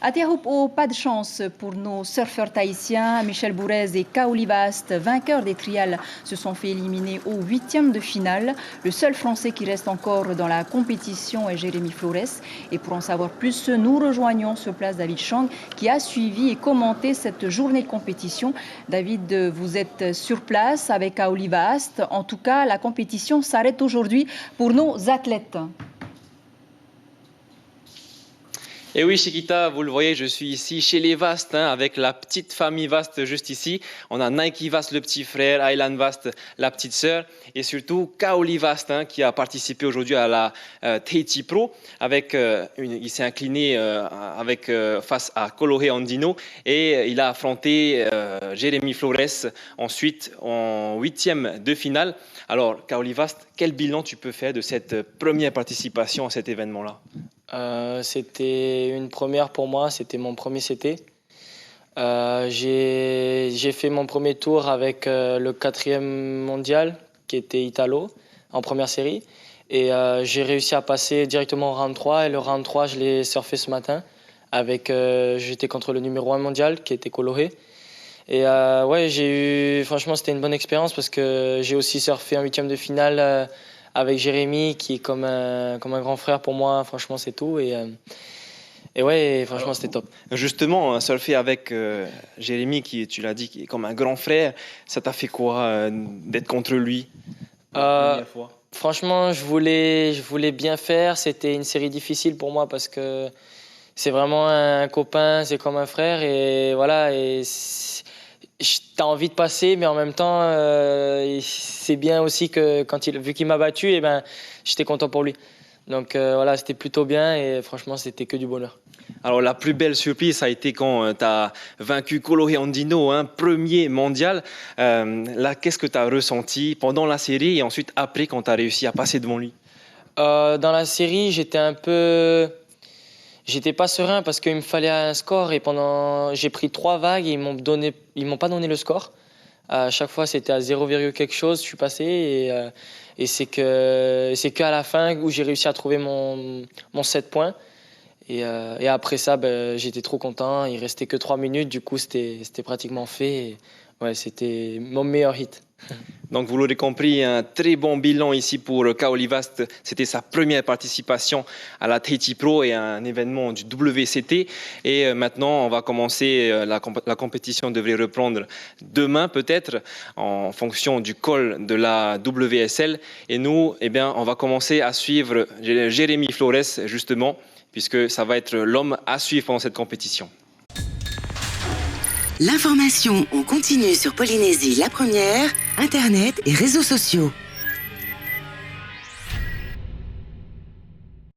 À Tiahupo, pas de chance pour nos surfeurs tahitiens. Michel Bourez et Kaoli Vast, vainqueurs des trials, se sont fait éliminer au 8e de finale. Le seul Français qui reste encore dans la compétition est Jérémy Flores. Et pour en savoir plus, nous rejoignons sur place David Chang qui a suivi et commenté cette journée de compétition. David, vous êtes sur place avec Kaoli Vast. En tout cas, la compétition s'arrête aujourd'hui pour nos athlètes. Et oui, Chiquita, vous le voyez, je suis ici chez les Vast, avec la petite famille Vast juste ici. On a Nike Vast, le petit frère, Aylan Vast, la petite sœur, et surtout Kaoli Vast, qui a participé aujourd'hui à la Tahiti Pro. Il s'est incliné face à Kolohe Andino et il a affronté Jérémy Flores ensuite en 8e de finale. Alors, Kaoli Vast, quel bilan tu peux faire de cette première participation à cet événement-là? C'était une première pour moi, c'était mon premier CT. J'ai fait mon premier tour avec le 4e mondial, qui était Italo, en première série. Et j'ai réussi à passer directement au round 3. Et le round 3, je l'ai surfé ce matin. J'étais contre le numéro 1 mondial, qui était Kolohe. Et franchement, c'était une bonne expérience parce que j'ai aussi surfé en 8e de finale avec Jérémy, qui est comme un grand frère pour moi. Franchement, c'est tout. Franchement, c'était top. Justement, surfer avec Jérémy, qui, tu l'as dit, qui est comme un grand frère, ça t'a fait quoi d'être contre lui la première fois? Franchement, je voulais bien faire. C'était une série difficile pour moi parce que c'est vraiment un copain, c'est comme un frère. Et voilà, t'as envie de passer, mais en même temps, c'est bien aussi que vu qu'il m'a battu, j'étais content pour lui. Donc voilà, c'était plutôt bien et franchement, c'était que du bonheur. Alors la plus belle surprise, ça a été quand tu as vaincu Kolohe Andino, premier mondial. Là, qu'est-ce que tu as ressenti pendant la série et ensuite après quand tu as réussi à passer devant lui? Dans la série, j'étais pas serein parce qu'il me fallait un score et j'ai pris 3 vagues et ils m'ont pas donné le score. À chaque fois, c'était à 0, quelque chose, je suis passé et c'est qu'à la fin où j'ai réussi à trouver mon 7 points. Et après ça, j'étais trop content. Il restait que 3 minutes, du coup, c'était pratiquement fait. C'était mon meilleur hit. Donc, vous l'aurez compris, un très bon bilan ici pour Kaoli Vast. C'était sa première participation à la Tahiti Pro et à un événement du WCT. Et maintenant, on va commencer, la compétition devrait reprendre demain peut-être, en fonction du call de la WSL. Et nous, on va commencer à suivre Jérémy Flores, justement, puisque ça va être l'homme à suivre pendant cette compétition. L'information en continu sur Polynésie la première, Internet et réseaux sociaux.